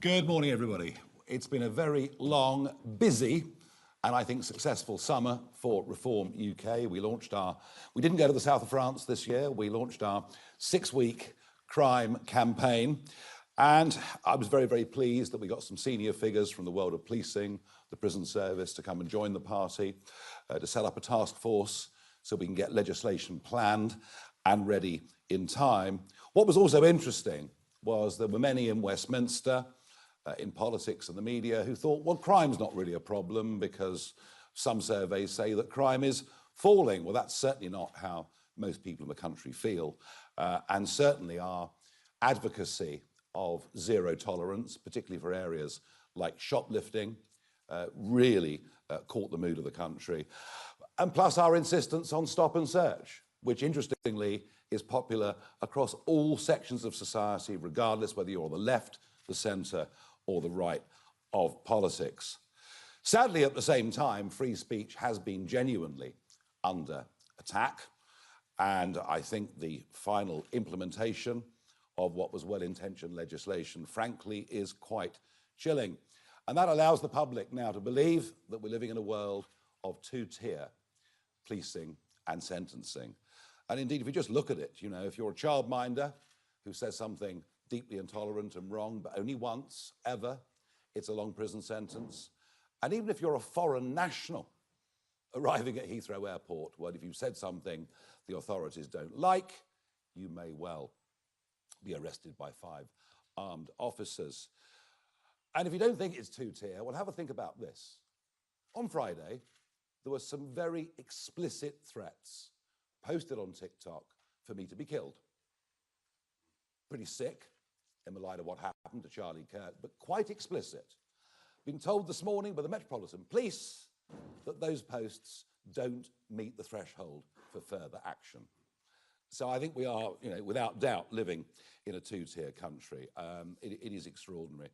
Good morning, everybody. It's been a very long, busy, and I think successful summer for Reform UK. We didn't go to the south of France this year. We launched our 6-week crime campaign. And I was very, very pleased that we got some senior figures from the world of policing, the prison service, to come and join the party, to set up a task force so we can get legislation planned and ready in time. What was also interesting was there were many in Westminster, in politics and the media, who thought, well, crime's not really a problem because some surveys say that crime is falling. Well, that's certainly not how most people in the country feel. And certainly our advocacy of zero tolerance, particularly for areas like shoplifting, really caught the mood of the country. And plus our insistence on stop and search, which interestingly is popular across all sections of society, regardless whether you're on the left, the centre, or the right of politics. Sadly, at the same time, free speech has been genuinely under attack, and I think the final implementation of what was well-intentioned legislation, frankly, is quite chilling. And that allows the public now to believe that we're living in a world of two-tier policing and sentencing. And indeed, if you just look at it, you know, if you're a childminder who says something deeply intolerant and wrong, but only once, ever, it's a long prison sentence. And even if you're a foreign national arriving at Heathrow Airport, well, if you said something the authorities don't like, you may well be arrested by 5 armed officers. And if you don't think it's two-tier, well, have a think about this. On Friday, there were some very explicit threats posted on TikTok for me to be killed. Pretty sick in the light of what happened to Charlie Kirk, but quite explicit. Been told this morning by the Metropolitan Police that those posts don't meet the threshold for further action. So I think we are, you know, without doubt, living in a two-tier country. It is extraordinary.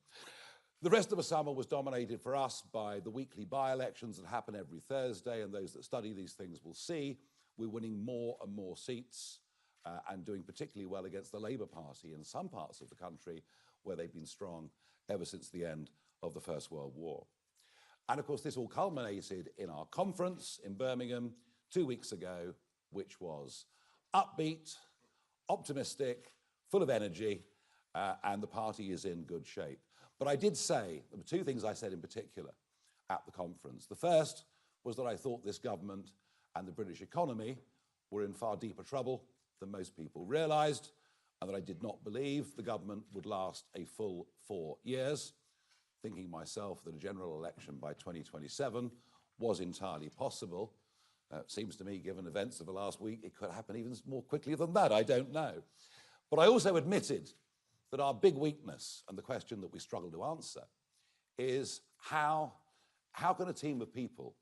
The rest of the summer was dominated for us by the weekly by-elections that happen every Thursday, and those that study these things will see we're winning more and more seats and doing particularly well against the Labour Party in some parts of the country where they've been strong ever since the end of the First World War. And of course, this all culminated in our conference in Birmingham 2 weeks ago, which was upbeat, optimistic, full of energy, and the party is in good shape. But I did say, there were 2 things I said in particular at the conference. The first was that I thought this government and the British economy were in far deeper trouble than most people realised, and that I did not believe the government would last a full 4 years, thinking myself that a general election by 2027 was entirely possible. It seems to me, given events of the last week, it could happen even more quickly than that, I don't know. But I also admitted that our big weakness, and the question that we struggle to answer, is how can a team of people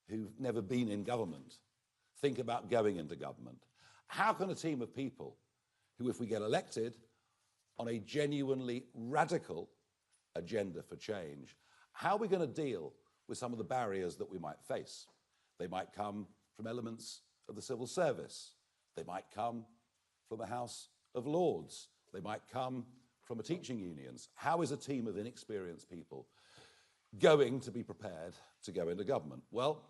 who've never been in government think about going into government? How can a team of people who, if we get elected, on a genuinely radical agenda for change, how are we going to deal with some of the barriers that we might face? They might come from elements of the civil service. They might come from the House of Lords. They might come from the teaching unions. How is a team of inexperienced people going to be prepared to go into government? Well,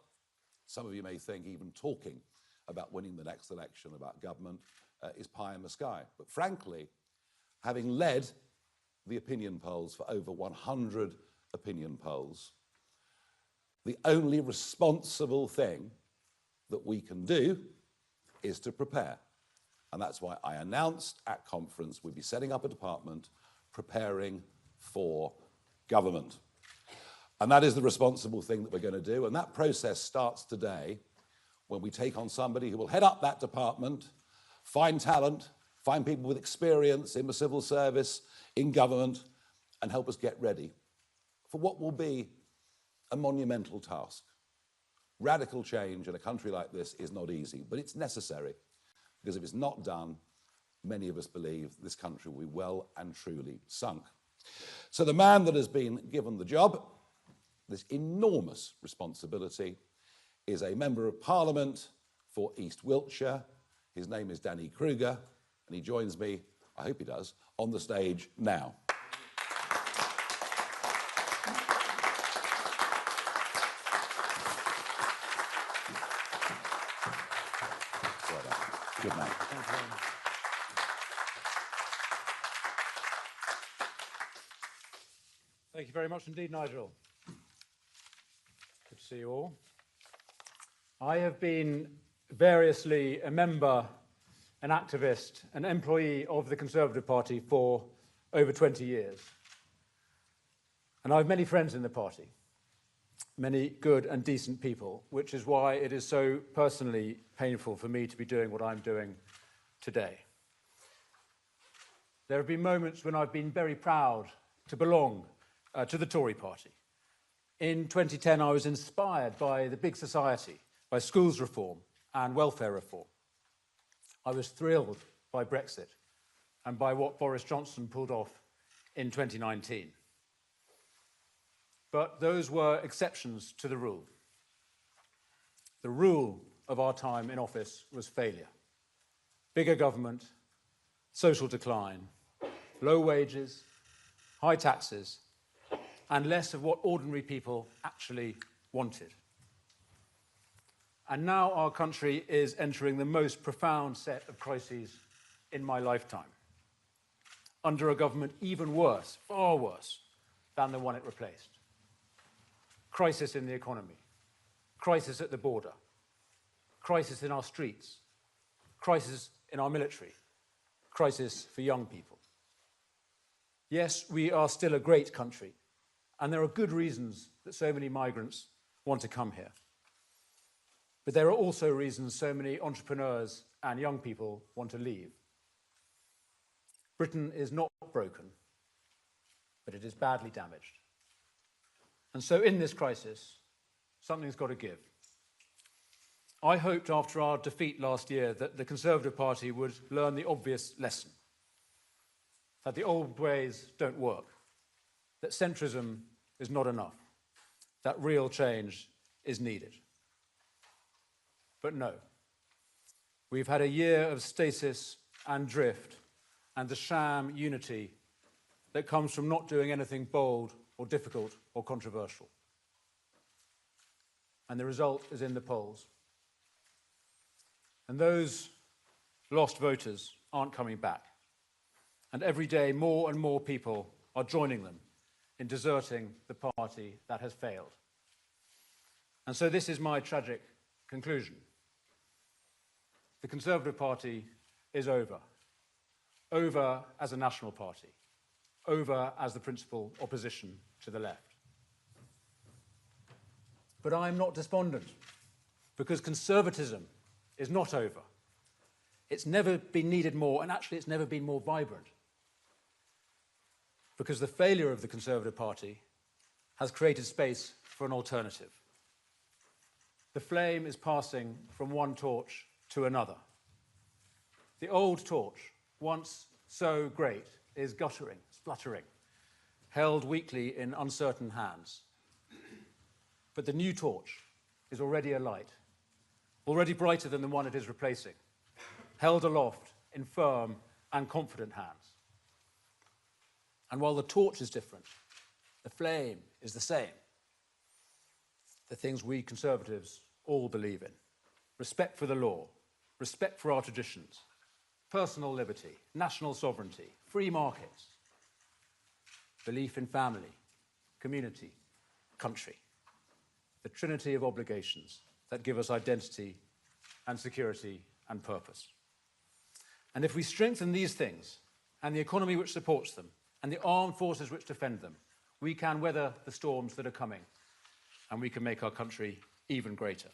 some of you may think even talking about winning the next election, about government, is pie in the sky. But frankly, having led the opinion polls for over 100 opinion polls, the only responsible thing that we can do is to prepare. And that's why I announced at conference we'd be setting up a department preparing for government. And that is the responsible thing that we're going to do. And that process starts today when we take on somebody who will head up that department, find talent, find people with experience in the civil service, in government, and help us get ready for what will be a monumental task. Radical change in a country like this is not easy, but it's necessary, because if it's not done, many of us believe this country will be well and truly sunk. So the man that has been given the job, this enormous responsibility, is a Member of Parliament for East Wiltshire. His name is Danny Kruger, and he joins me, I hope he does, on the stage now. Good man. Thank you very much. Thank you very much indeed, Nigel. Good to see you all. I have been variously a member, an activist, an employee of the Conservative Party for over 20 years. And I have many friends in the party, many good and decent people, which is why it is so personally painful for me to be doing what I'm doing today. There have been moments when I've been very proud to belong to the Tory party. In 2010, I was inspired by the big society, by schools reform and welfare reform. I was thrilled by Brexit and by what Boris Johnson pulled off in 2019. But those were exceptions to the rule. The rule of our time in office was failure. Bigger government, social decline, low wages, high taxes, and less of what ordinary people actually wanted. And now our country is entering the most profound set of crises in my lifetime, under a government even worse, far worse, than the one it replaced. Crisis in the economy, crisis at the border, crisis in our streets, crisis in our military, crisis for young people. Yes, we are still a great country, and there are good reasons that so many migrants want to come here. But there are also reasons so many entrepreneurs and young people want to leave. Britain is not broken, but it is badly damaged. And so in this crisis, something's got to give. I hoped after our defeat last year that the Conservative Party would learn the obvious lesson, that the old ways don't work, that centrism is not enough, that real change is needed. But no. We've had a year of stasis and drift and the sham unity that comes from not doing anything bold or difficult or controversial. And the result is in the polls. And those lost voters aren't coming back. And every day more and more people are joining them in deserting the party that has failed. And so this is my tragic conclusion. The Conservative Party is over. Over as a national party. Over as the principal opposition to the left. But I'm not despondent, because conservatism is not over. It's never been needed more, and actually it's never been more vibrant. Because the failure of the Conservative Party has created space for an alternative. The flame is passing from one torch to another. The old torch, once so great, is guttering, spluttering, held weakly in uncertain hands. But the new torch is already alight, already brighter than the one it is replacing, held aloft in firm and confident hands. And while the torch is different, the flame is the same. The things we Conservatives all believe in: respect for the law, respect for our traditions, personal liberty, national sovereignty, free markets, belief in family, community, country, the trinity of obligations that give us identity and security and purpose. And if we strengthen these things, and the economy which supports them, and the armed forces which defend them, we can weather the storms that are coming, and we can make our country even greater.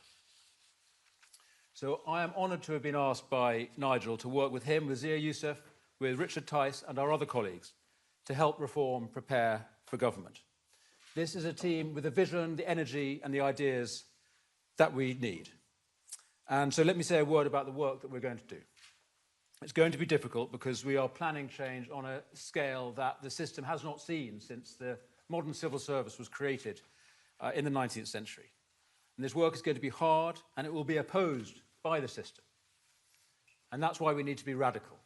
So I am honoured to have been asked by Nigel to work with him, with Zia Youssef, with Richard Tice and our other colleagues to help reform prepare for government. This is a team with the vision, the energy and the ideas that we need. And so let me say a word about the work that we're going to do. It's going to be difficult because we are planning change on a scale that the system has not seen since the modern civil service was created in the 19th century. And this work is going to be hard, and it will be opposed by the system. And that's why we need to be radical,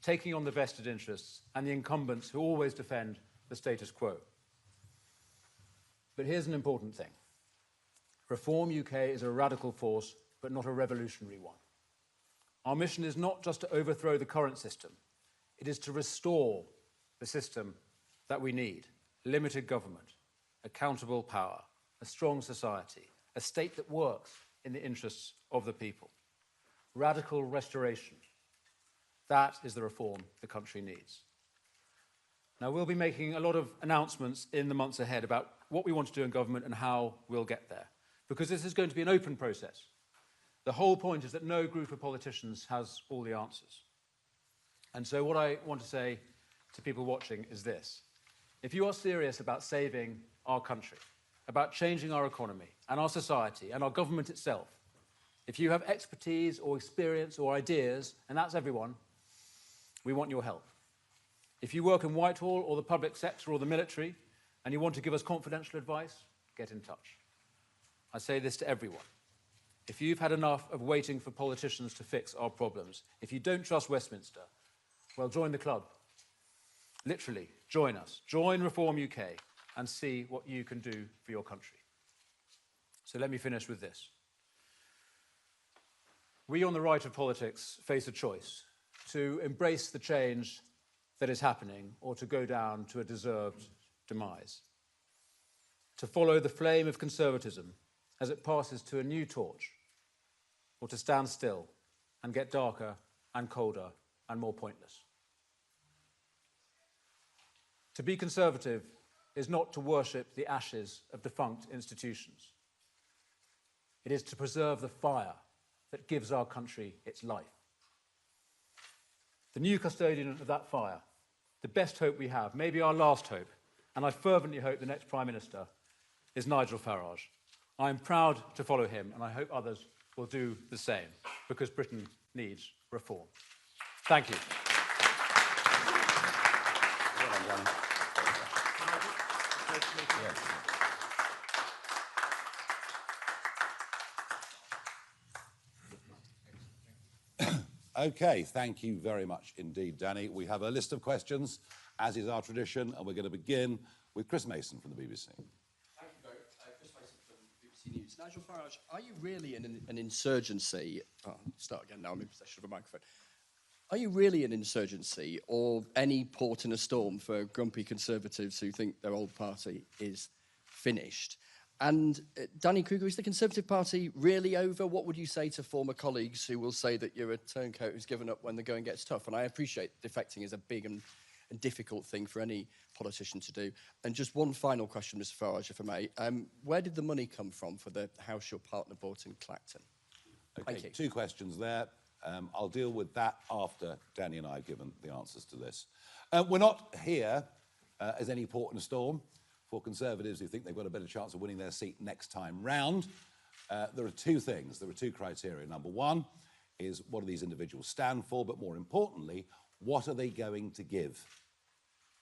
taking on the vested interests and the incumbents who always defend the status quo. But here's an important thing. Reform UK is a radical force, but not a revolutionary one. Our mission is not just to overthrow the current system, it is to restore the system that we need: limited government, accountable power, a strong society, a state that works in the interests of the people. Radical restoration. That is the reform the country needs. Now, we'll be making a lot of announcements in the months ahead about what we want to do in government and how we'll get there, because this is going to be an open process. The whole point is that no group of politicians has all the answers. And so what I want to say to people watching is this: if you are serious about saving our country, about changing our economy and our society and our government itself, if you have expertise or experience or ideas, and that's everyone, we want your help. If you work in Whitehall or the public sector or the military and you want to give us confidential advice, get in touch. I say this to everyone. If you've had enough of waiting for politicians to fix our problems, if you don't trust Westminster, well, join the club. Literally, join us. Join Reform UK and see what you can do for your country. So let me finish with this. We on the right of politics face a choice: to embrace the change that is happening or to go down to a deserved demise. To follow the flame of conservatism as it passes to a new torch, or to stand still and get darker and colder and more pointless. To be conservative is not to worship the ashes of defunct institutions. It is to preserve the fire that gives our country its life. The new custodian of that fire, the best hope we have, maybe our last hope, and I fervently hope the next Prime Minister, is Nigel Farage. I am proud to follow him, and I hope others will do the same, because Britain needs reform. Thank you. Well done, OK, thank you very much indeed, Danny. We have a list of questions, as is our tradition, and we're going to begin with Chris Mason from the BBC. Thank you both. Chris Mason from BBC News. Nigel Farage, are you really in an insurgency? Oh, start again now, I'm in possession of a microphone. Are you really an insurgency, or any port in a storm for grumpy Conservatives who think their old party is finished? And Danny Kruger, is the Conservative Party really over? What would you say to former colleagues who will say that you're a turncoat who's given up when the going gets tough? And I appreciate defecting is a big and difficult thing for any politician to do. And just one final question, Mr Farage, if I may. Where did the money come from for the house your partner bought in Clacton? OK, Thank you. 2 questions there. I'll deal with that after Danny and I have given the answers to this. We're not here as any port in a storm for Conservatives who think they've got a better chance of winning their seat next time round. There are 2 things. There are 2 criteria. Number 1 is, what do these individuals stand for? But more importantly, what are they going to give?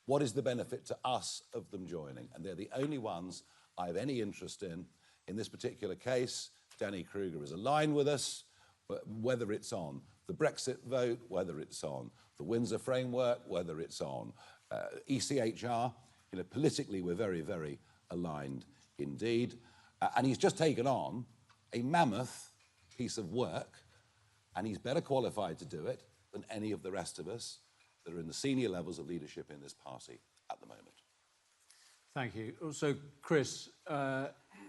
What is the benefit to us of them joining? And they're the only ones I have any interest in. In this particular case, Danny Kruger is aligned with us, whether it's on the Brexit vote, whether it's on the Windsor framework, whether it's on ECHR. You know, politically, we're very, very aligned indeed. And he's just taken on a mammoth piece of work, and he's better qualified to do it than any of the rest of us that are in the senior levels of leadership in this party at the moment. Thank you. Also, Chris,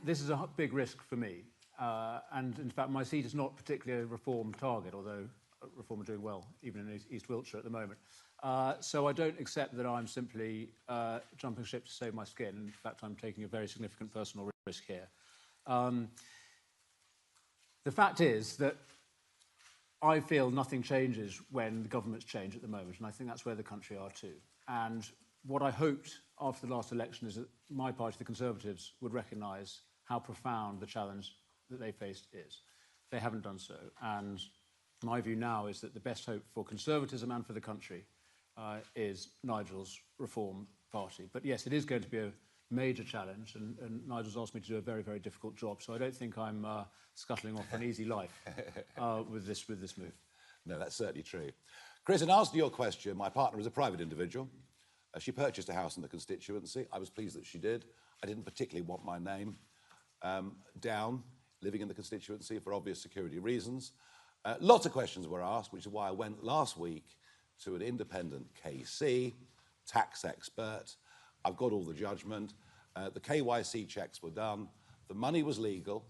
this is a big risk for me. And in fact, my seat is not particularly a Reform target, although Reform are doing well, even in East Wiltshire at the moment. So I don't accept that I'm simply jumping ship to save my skin. In fact, I'm taking a very significant personal risk here. The fact is that I feel nothing changes when the governments change at the moment, and I think that's where the country are too. And what I hoped after the last election is that my party, the Conservatives, would recognise how profound the challenge that they faced is. They haven't done so, and my view now is that the best hope for conservatism and for the country is Nigel's Reform Party. But yes, it is going to be a major challenge, and Nigel's asked me to do a very, very difficult job, so I don't think I'm scuttling off an easy life with this move. No, that's certainly true. Chris, in answer to your question, my partner is a private individual. She purchased a house in the constituency. I was pleased that she did. I didn't particularly want my name down, living in the constituency for obvious security reasons. Lots of questions were asked, which is why I went last week to an independent KC, tax expert. I've got all the judgment. The KYC checks were done. The money was legal.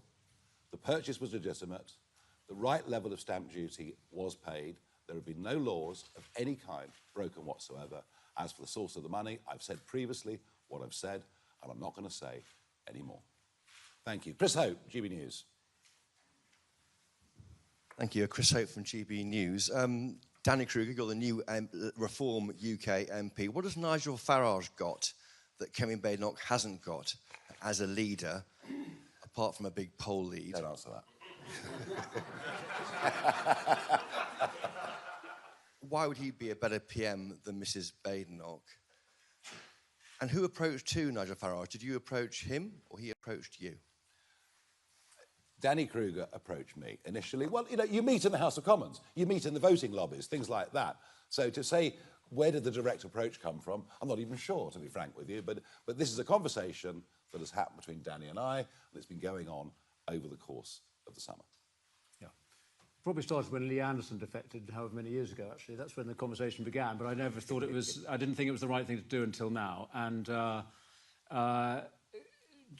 The purchase was legitimate. The right level of stamp duty was paid. There have been no laws of any kind broken whatsoever. As for the source of the money, I've said previously what I've said, and I'm not going to say any more. Thank you. Chris Hope, GB News. Thank you. Chris Hope from GB News. Danny Kruger, you're the new Reform UK MP. What has Nigel Farage got that Kevin Badenoch hasn't got as a leader, apart from a big poll lead? Don't answer that. Why would he be a better PM than Mrs. Badenoch? And who approached Nigel Farage? Did you approach him or he approached you? Danny Kruger approached me initially. Well, you know, you meet in the House of Commons, you meet in the voting lobbies, things like that. So to say, where did the direct approach come from? I'm not even sure, to be frank with you, but this is a conversation that has happened between Danny and I, and it's been going on over the course of the summer. Yeah. Probably started when Lee Anderson defected, however many years ago, actually. That's when the conversation began, but I never thought it was, I didn't think it was the right thing to do until now. And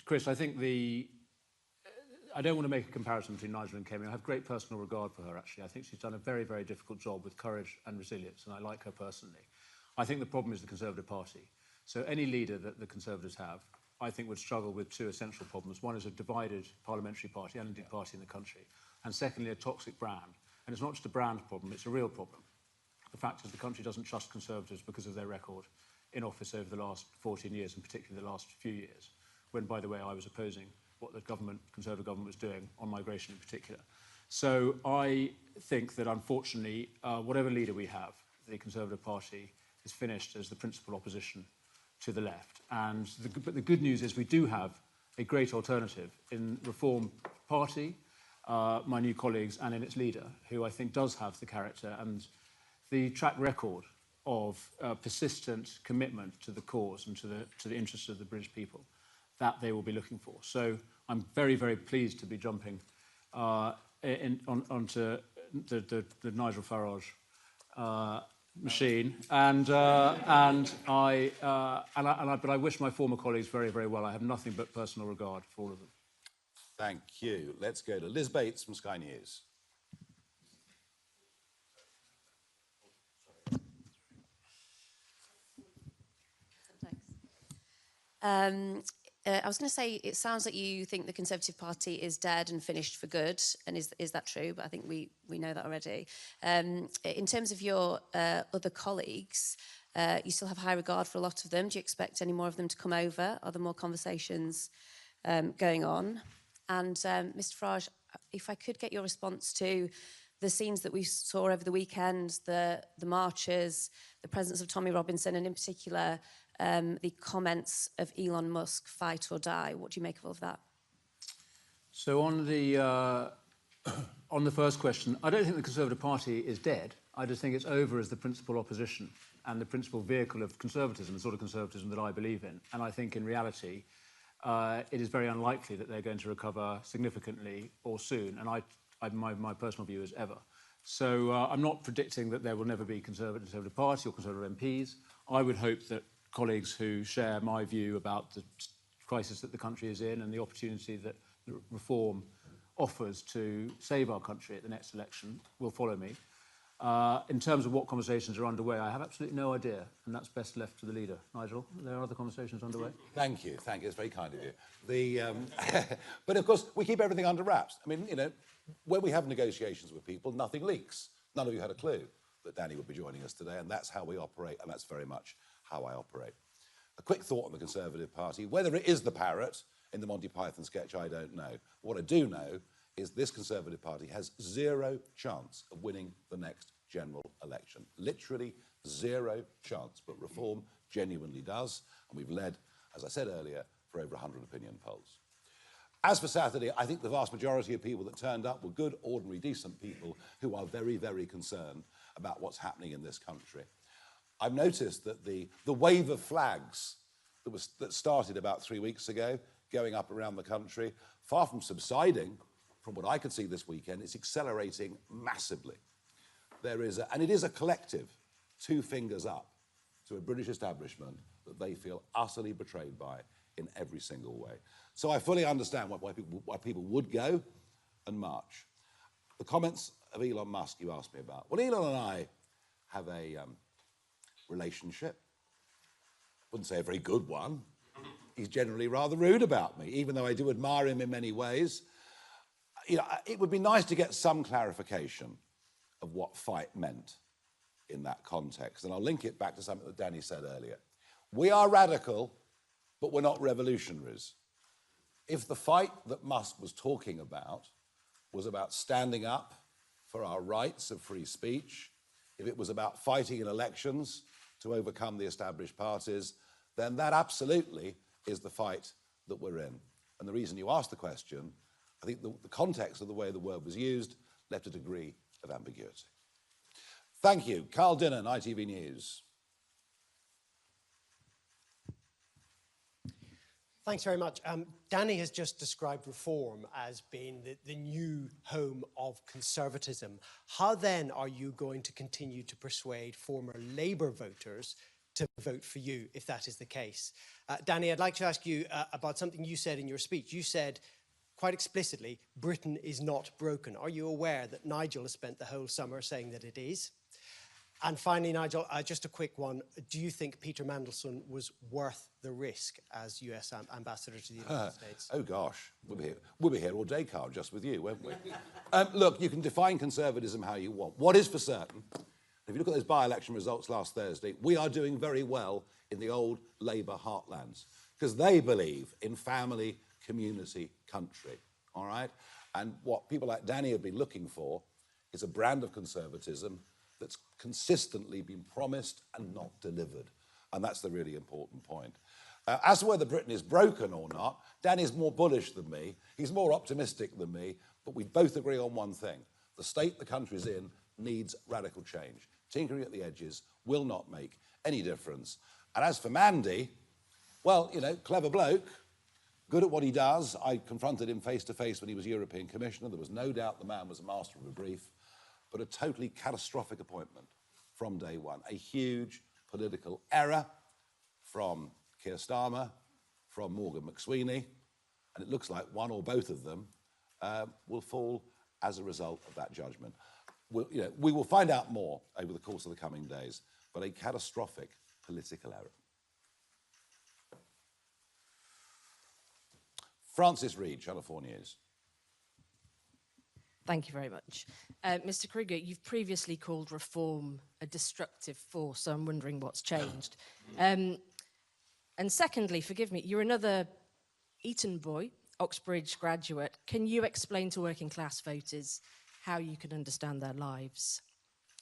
Chris, I think I don't want to make a comparison between Nigel and Kemi. I have great personal regard for her, actually. I think she's done a very, very difficult job with courage and resilience, and I like her personally. I think the problem is the Conservative Party. So any leader that the Conservatives have, I think, would struggle with two essential problems. One is a divided parliamentary party and indeed party in the country. And secondly, a toxic brand. And it's not just a brand problem, it's a real problem. The fact is the country doesn't trust Conservatives because of their record in office over the last 14 years, and particularly the last few years, when, by the way, I was opposing what the Conservative government was doing on migration in particular. So I think that, unfortunately, whatever leader we have, the Conservative Party is finished as the principal opposition to the left. And but the good news is we do have a great alternative in Reform Party, my new colleagues, and in its leader, who I think does have the character and the track record of persistent commitment to the cause and to the interests of the British people that they will be looking for. So I'm very, very pleased to be jumping onto the Nigel Farage machine, but I wish my former colleagues very, very well. I have nothing but personal regard for all of them. Thank you. Let's go to Liz Bates from Sky News. Thanks. I was going to say, it sounds like you think the Conservative Party is dead and finished for good, and is that true? But I think we know that already. In terms of your other colleagues, you still have high regard for a lot of them. Do you expect any more of them to come over? Are there more conversations going on? And Mr. Farage, if I could get your response to the scenes that we saw over the weekend, the marches, the presence of Tommy Robinson, and in particular, the comments of Elon Musk, fight or die. What do you make of all of that? So on the first question, I don't think the Conservative Party is dead. I just think it's over as the principal opposition and the principal vehicle of conservatism, the sort of conservatism that I believe in. And I think in reality, it is very unlikely that they're going to recover significantly or soon. And my personal view is ever. So I'm not predicting that there will never be Conservative Party or Conservative MPs. I would hope that colleagues who share my view about the crisis that the country is in and the opportunity that reform offers to save our country at the next election will follow me. In terms of what conversations are underway, I have absolutely no idea, and that's best left to the leader. Nigel, are there other conversations underway? Thank you. It's very kind of you. But of course, we keep everything under wraps. I mean, you know, when we have negotiations with people, nothing leaks. None of you had a clue that Danny would be joining us today, and that's how we operate, and that's very much how I operate. A quick thought on the Conservative Party. Whether it is the parrot in the Monty Python sketch, I don't know. What I do know is this Conservative Party has zero chance of winning the next general election. Literally zero chance, but Reform genuinely does, and we've led, as I said earlier, for over 100 opinion polls. As for Saturday, I think the vast majority of people that turned up were good, ordinary, decent people who are very, very concerned about what's happening in this country. I've noticed that the wave of flags that started about 3 weeks ago, going up around the country, far from subsiding, from what I could see this weekend, it's accelerating massively. And it is a collective, two fingers up to a British establishment that they feel utterly betrayed by in every single way. So I fully understand why people would go and march. The comments of Elon Musk you asked me about. Well, Elon and I have a relationship. Wouldn't say a very good one. He's generally rather rude about me, even though I do admire him in many ways. You know, it would be nice to get some clarification of what fight meant in that context. And I'll link it back to something that Danny said earlier. We are radical, but we're not revolutionaries. If the fight that Musk was talking about was about standing up for our rights of free speech, if it was about fighting in elections to overcome the established parties, then that absolutely is the fight that we're in. And the reason you asked the question, I think the context of the way the word was used left a degree of ambiguity. Thank you. Carl Dinnan, ITV News. Thanks very much. Danny has just described reform as being the new home of conservatism. How then are you going to continue to persuade former Labour voters to vote for you, if that is the case? Danny, I'd like to ask you about something you said in your speech. You said quite explicitly, Britain is not broken. Are you aware that Nigel has spent the whole summer saying that it is? And finally, Nigel, just a quick one. Do you think Peter Mandelson was worth the risk as US ambassador to the United States? Oh, gosh. We'll be here all day, Carl, just with you, won't we? Look, you can define conservatism how you want. What is for certain, if you look at those by-election results last Thursday, we are doing very well in the old Labour heartlands because they believe in family, community, country, all right? And what people like Danny have been looking for is a brand of conservatism that's consistently been promised and not delivered. And that's the really important point. As to whether Britain is broken or not, Danny's more bullish than me. He's more optimistic than me. But we both agree on one thing. The state the country's in needs radical change. Tinkering at the edges will not make any difference. And as for Mandy, well, you know, clever bloke, good at what he does. I confronted him face to face when he was European Commissioner. There was no doubt the man was a master of a brief. But a totally catastrophic appointment from day one. A huge political error from Keir Starmer, from Morgan McSweeney, and it looks like one or both of them will fall as a result of that judgment. We will find out more over the course of the coming days, but a catastrophic political error. Francis Reed, Channel 4 News. Thank you very much. Mr. Kruger, you've previously called reform a destructive force, so I'm wondering what's changed. And secondly, forgive me, you're another Eton boy, Oxbridge graduate. Can you explain to working class voters how you can understand their lives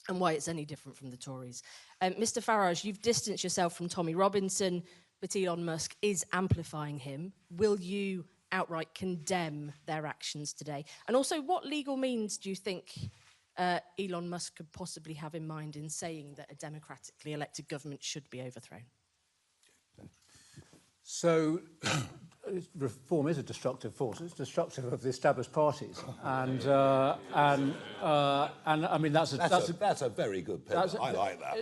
and why it's any different from the Tories? Mr. Farage, you've distanced yourself from Tommy Robinson, but Elon Musk is amplifying him. Will you outright condemn their actions today? And also, what legal means do you think Elon Musk could possibly have in mind in saying that a democratically elected government should be overthrown? So, reform is a destructive force. It's destructive of the established parties, and I mean that's a very good pivot. I like that.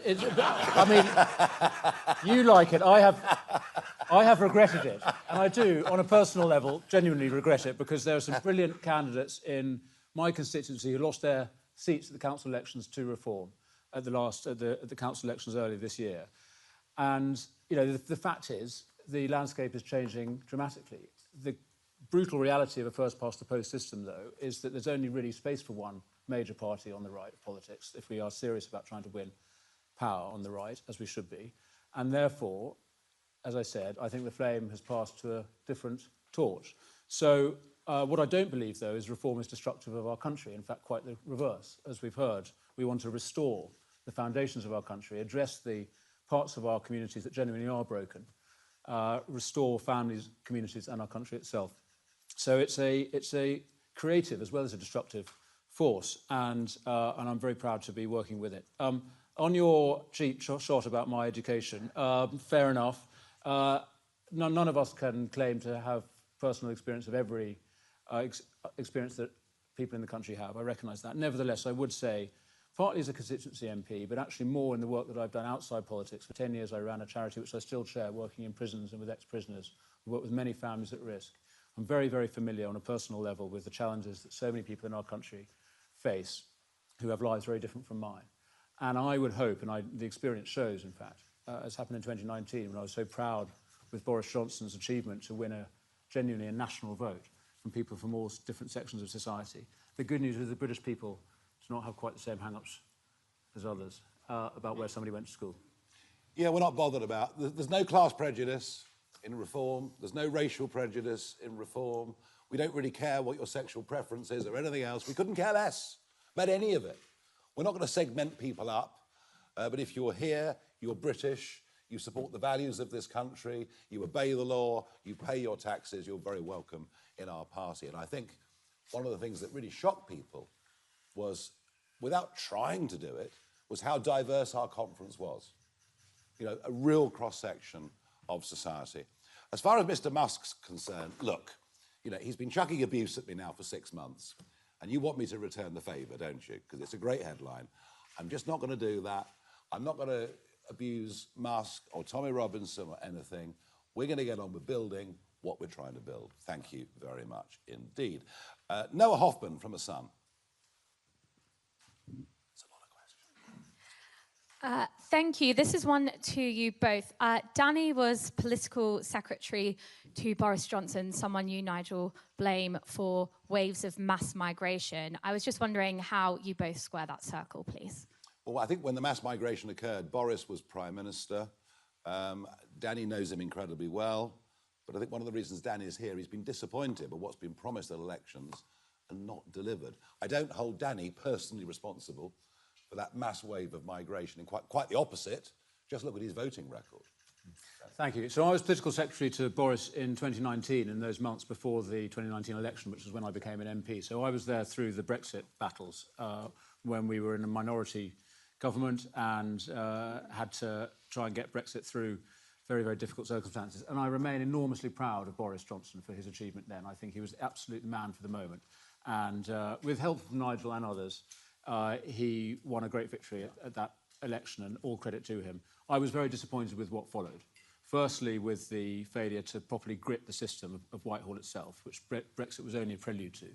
I mean, you like it. I have regretted it, and I do, on a personal level, genuinely regret it because there are some brilliant candidates in my constituency who lost their seats at the council elections to reform at the council elections earlier this year, and you know the fact is the landscape is changing dramatically. The brutal reality of a first-past-the-post system, though, is that there's only really space for one major party on the right of politics if we are serious about trying to win power on the right, as we should be. And therefore, as I said, I think the flame has passed to a different torch. So what I don't believe, though, is reform is destructive of our country. In fact, quite the reverse. As we've heard, we want to restore the foundations of our country, address the parts of our communities that genuinely are broken, restore families, communities, and our country itself. So it's a creative as well as a destructive force, and I'm very proud to be working with it. On your cheap shot about my education, fair enough. None of us can claim to have personal experience of every experience that people in the country have. I recognise that. Nevertheless, I would say, partly as a constituency MP, but actually more in the work that I've done outside politics. For 10 years, I ran a charity which I still chair, working in prisons and with ex-prisoners. We work with many families at risk. I'm very, very familiar on a personal level with the challenges that so many people in our country face who have lives very different from mine. And I would hope, and the experience shows, in fact, as happened in 2019, when I was so proud with Boris Johnson's achievement to win genuinely a national vote from people from all different sections of society. The good news is the British people do not have quite the same hang-ups as others about where somebody went to school. Yeah, we're not bothered about. There's no class prejudice in reform. There's no racial prejudice in reform. We don't really care what your sexual preference is or anything else. We couldn't care less about any of it. We're not going to segment people up. But if you're here, you're British, you support the values of this country, you obey the law, you pay your taxes, you're very welcome in our party. And I think one of the things that really shocked people was, without trying to do it, was how diverse our conference was. You know, a real cross-section of society. As far as Mr. Musk's concerned, look, you know, he's been chucking abuse at me now for 6 months, and you want me to return the favour, don't you? Because it's a great headline. I'm just not going to do that. I'm not going to abuse Musk or Tommy Robinson or anything. We're going to get on with building what we're trying to build. Thank you very much indeed. Noah Hoffman from The Sun. It's a lot of questions. Thank you. This is one to you both. Danny was political secretary to Boris Johnson, someone you, Nigel, blame for waves of mass migration. I was just wondering how you both square that circle, please. Well, I think when the mass migration occurred, Boris was Prime Minister. Danny knows him incredibly well. But I think one of the reasons Danny is here, he's been disappointed by what's been promised at elections and not delivered. I don't hold Danny personally responsible for that mass wave of migration, and quite the opposite. Just look at his voting record. Thank you. So I was political secretary to Boris in 2019, in those months before the 2019 election, which was when I became an MP. So I was there through the Brexit battles when we were in a minority government and had to try and get Brexit through very, very difficult circumstances. And I remain enormously proud of Boris Johnson for his achievement then. I think he was absolutely the man for the moment. And with help from Nigel and others, he won a great victory at that election, and all credit to him. I was very disappointed with what followed. Firstly, with the failure to properly grip the system of Whitehall itself, which Brexit was only a prelude to.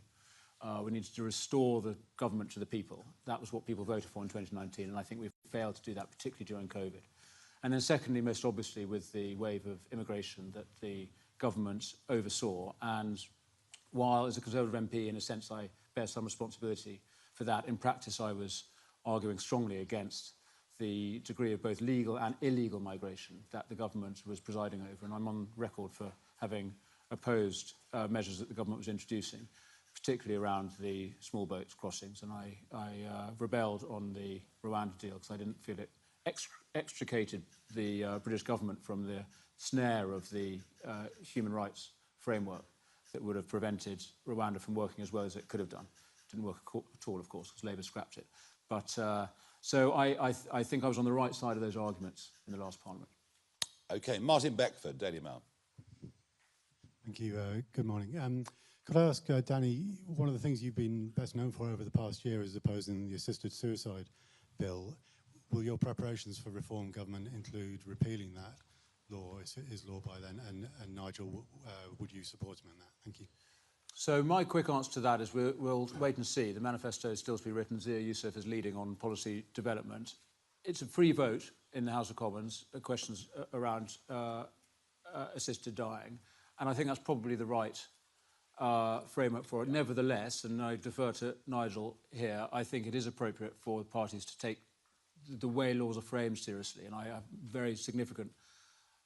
We needed to restore the government to the people. That was what people voted for in 2019, and I think we've failed to do that, particularly during COVID. And then secondly, most obviously, with the wave of immigration that the government oversaw. And while, as a Conservative MP, in a sense, I bear some responsibility for that, in practice, I was arguing strongly against the degree of both legal and illegal migration that the government was presiding over. And I'm on record for having opposed measures that the government was introducing, particularly around the small boats crossings. And I rebelled on the Rwanda deal because I didn't feel it extricated the British government from the snare of the human rights framework that would have prevented Rwanda from working as well as it could have done. It didn't work at all, of course, because Labour scrapped it. But so I think I was on the right side of those arguments in the last Parliament. OK, Martin Beckford, Daily Mail. Thank you. Good morning. Could I ask, Danny, one of the things you've been best known for over the past year is opposing the assisted suicide bill. Will your preparations for reform government include repealing that law, is law by then? And Nigel, would you support him in that? Thank you. So my quick answer to that is we'll wait and see. The manifesto is still to be written. Zia Youssef is leading on policy development. It's a free vote in the House of Commons, questions around assisted dying. And I think that's probably the right framework for it. Nevertheless, and I defer to Nigel here, I think it is appropriate for parties to take the way laws are framed seriously. And I have very significant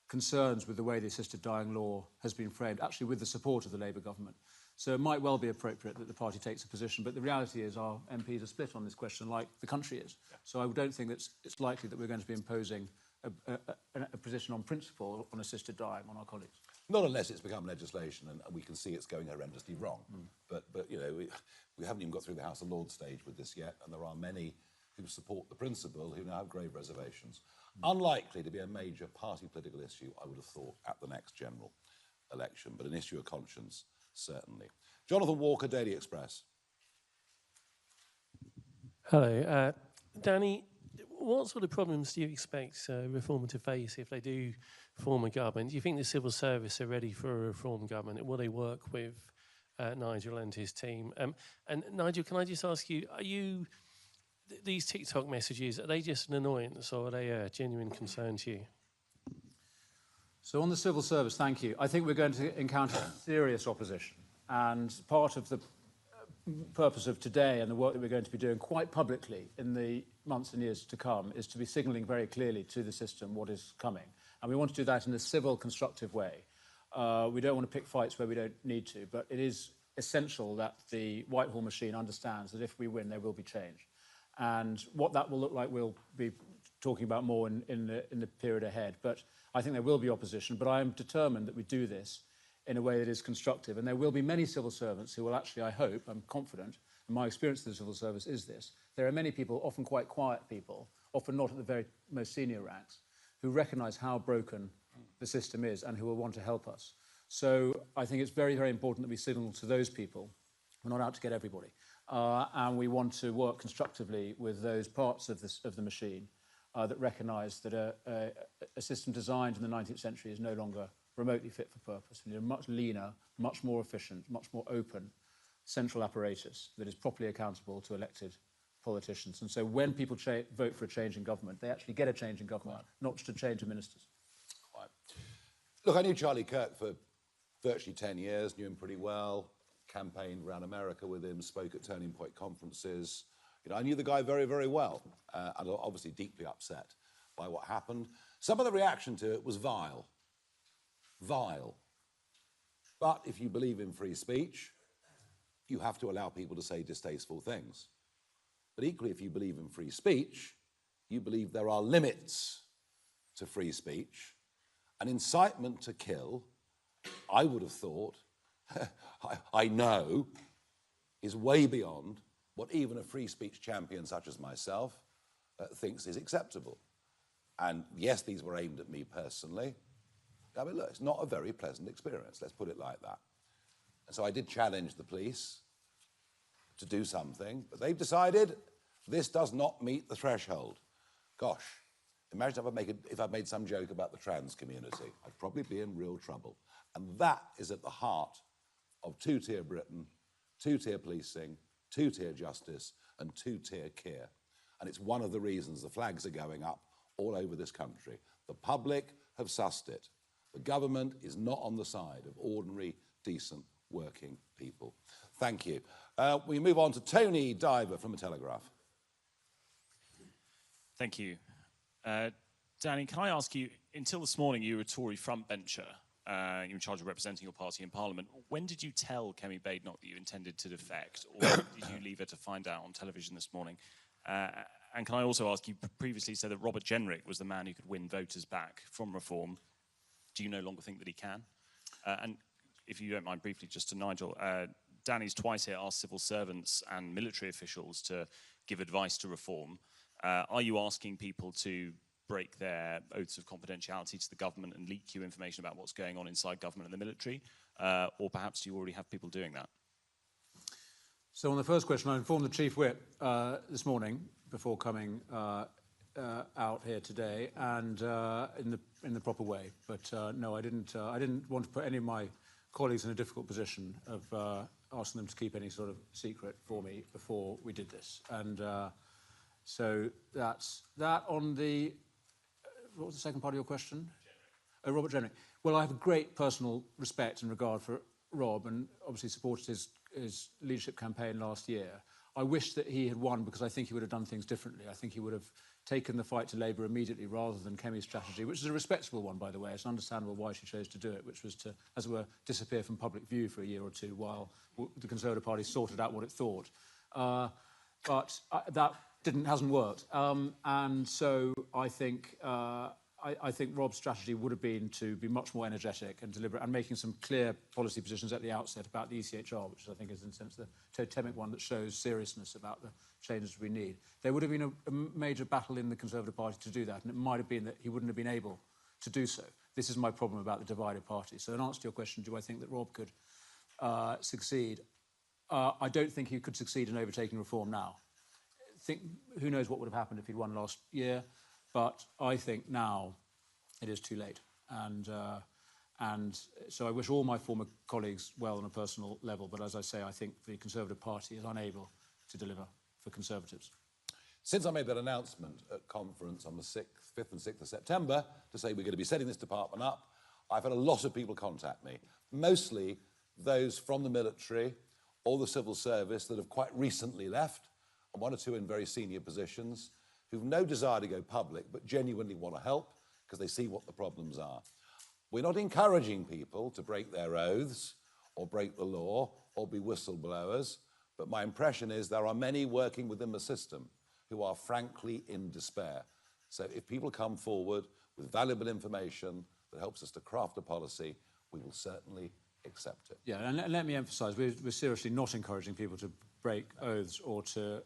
concerns with the way the assisted dying law has been framed, actually with the support of the Labour government. So it might well be appropriate that the party takes a position, but the reality is our MPs are split on this question, like the country is. Yeah. So I don't think that it's likely that we're going to be imposing a position on principle on assisted dying on our colleagues. Not unless it's become legislation and we can see it's going horrendously wrong. But you know, we haven't even got through the House of Lords stage with this yet, and there are many who support the principle who now have grave reservations. Unlikely to be a major party political issue, I would have thought, at the next general election, but an issue of conscience, certainly. Jonathan Walker, Daily Express. Hello. Danny, what sort of problems do you expect Reform to face if they do form a government? Do you think the civil service are ready for a Reform government? Will they work with Nigel and his team? And Nigel, can I just ask you, these TikTok messages, are they just an annoyance or are they a genuine concern to you? So on the civil service, thank you. I think we're going to encounter serious opposition. And part of the purpose of today and the work that we're going to be doing quite publicly in the months and years to come is to be signalling very clearly to the system what is coming. And we want to do that in a civil, constructive way. We don't want to pick fights where we don't need to, but it is essential that the Whitehall machine understands that if we win, there will be change. And what that will look like, we'll be talking about more in the period ahead. But I think there will be opposition, but I am determined that we do this in a way that is constructive. And there will be many civil servants who will actually, I hope, I'm confident, and my experience of the civil service is this, there are many people, often quite quiet people, often not at the very most senior ranks, who recognise how broken the system is and who will want to help us. So I think it's very, very important that we signal to those people, we're not out to get everybody, and we want to work constructively with those parts of the machine that recognise that a system designed in the 19th century is no longer remotely fit for purpose. We need a much leaner, much more efficient, much more open central apparatus that is properly accountable to elected politicians. And so when people vote for a change in government, they actually get a change in government, not just a change of ministers. Quite. Look, I knew Charlie Kirk for virtually 10 years, knew him pretty well, campaigned around America with him, spoke at Turning Point conferences. You know, I knew the guy very, very well, and obviously deeply upset by what happened. Some of the reaction to it was vile. Vile. But if you believe in free speech, you have to allow people to say distasteful things. But equally, if you believe in free speech, you believe there are limits to free speech. An incitement to kill, I would have thought, I know, is way beyond what even a free speech champion such as myself thinks is acceptable. And yes, these were aimed at me personally. I mean, look, it's not a very pleasant experience, let's put it like that. And so I did challenge the police to do something, but they've decided this does not meet the threshold. Gosh, imagine if I'd made some joke about the trans community. I'd probably be in real trouble. And that is at the heart of two-tier Britain, two-tier policing, two-tier justice, and two-tier care. And it's one of the reasons the flags are going up all over this country. The public have sussed it. The government is not on the side of ordinary, decent, working people. Thank you. We move on to Tony Diver from The Telegraph. Thank you. Danny, can I ask you, until this morning you were a Tory frontbencher, you were in charge of representing your party in Parliament. When did you tell Kemi Badenoch that you intended to defect, or did you leave her to find out on television this morning? And can I also ask, you previously said that Robert Jenrick was the man who could win voters back from Reform. Do you no longer think that he can? And if you don't mind briefly, just to Nigel, Danny's twice here asked civil servants and military officials to give advice to Reform. Are you asking people to break their oaths of confidentiality to the government and leak you information about what's going on inside government and the military? Or perhaps do you already have people doing that? So on the first question, I informed the Chief Whip this morning before coming out here today, and in the proper way. But no, I didn't want to put any of my colleagues in a difficult position of asking them to keep any sort of secret for me before we did this. And so that's that. On the what was the second part of your question? Oh, Robert Jenrick. Well, I have a great personal respect and regard for Rob, and obviously supported his leadership campaign last year. I wish that he had won because I think he would have done things differently. I think he would have taken the fight to Labour immediately rather than Kemi's strategy, which is a respectable one, by the way. It's understandable why she chose to do it, which was to, as it were, disappear from public view for a year or two while the Conservative Party sorted out what it thought. But that hasn't worked. And so I think Rob's strategy would have been to be much more energetic and deliberate and making some clear policy positions at the outset about the ECHR, which I think is, in a sense, the totemic one that shows seriousness about the changes we need. There would have been a major battle in the Conservative Party to do that, and it might have been that he wouldn't have been able to do so. This is my problem about the divided party. So in answer to your question, do I think that Rob could succeed? I don't think he could succeed in overtaking Reform now. think who knows what would have happened if he'd won last year, but I think now it is too late. And so I wish all my former colleagues well on a personal level, but as I say, I think the Conservative Party is unable to deliver for Conservatives. Since I made that announcement at conference on the 5th and 6th of September to say we're going to be setting this department up, I've had a lot of people contact me, mostly those from the military or the civil service that have quite recently left, and one or two in very senior positions, who've no desire to go public but genuinely want to help because they see what the problems are. We're not encouraging people to break their oaths or break the law or be whistleblowers, but my impression is there are many working within the system who are frankly in despair. So if people come forward with valuable information that helps us to craft a policy, we will certainly accept it. Yeah, and let me emphasise, we're seriously not encouraging people to break oaths or to,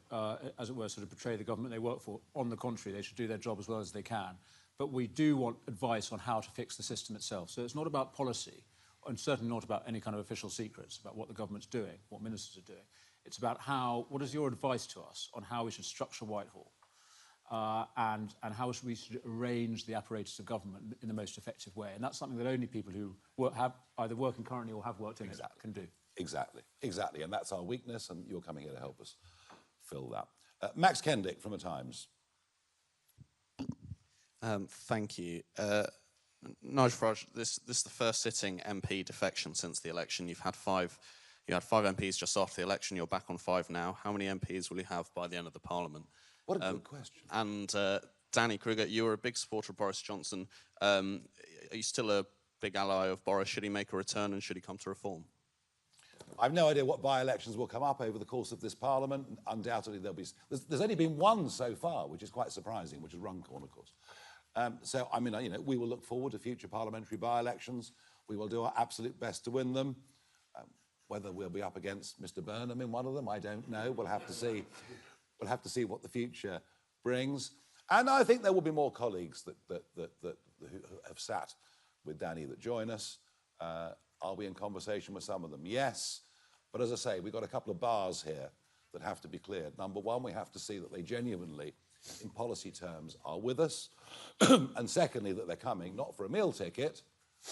as it were, sort of betray the government they work for. On the contrary, they should do their job as well as they can. But we do want advice on how to fix the system itself. So it's not about policy, and certainly not about any kind of official secrets about what the government's doing, what ministers are doing. It's about what is your advice to us on how we should structure Whitehall and how we should arrange the apparatus of government in the most effective way. And that's something that only people who have either working currently or have worked in it can do. Exactly, exactly. And that's our weakness, and you're coming here to help us fill that. Max Kendick from The Times. Thank you. Nigel Farage, this is the first sitting MP defection since the election. You had five MPs just after the election. You're back on 5 now. How many MPs will you have by the end of the Parliament? What a good question. And Danny Kruger, you were a big supporter of Boris Johnson. Are you still a big ally of Boris? Should he make a return and should he come to reform? I've no idea what by-elections will come up over the course of this Parliament. Undoubtedly, there's only been one so far, which is quite surprising, which is Runcorn, of course. So, I mean, we will look forward to future parliamentary by-elections. We will do our absolute best to win them. Whether we'll be up against Mr. Burnham in one of them, I don't know. We'll have to see. We'll have to see what the future brings. And I think there will be more colleagues who have sat with Danny that join us. Are we in conversation with some of them? Yes. But as I say, we've got a couple of bars here that have to be cleared. Number one, we have to see that they genuinely, in policy terms, are with us. And secondly, that they're coming not for a meal ticket,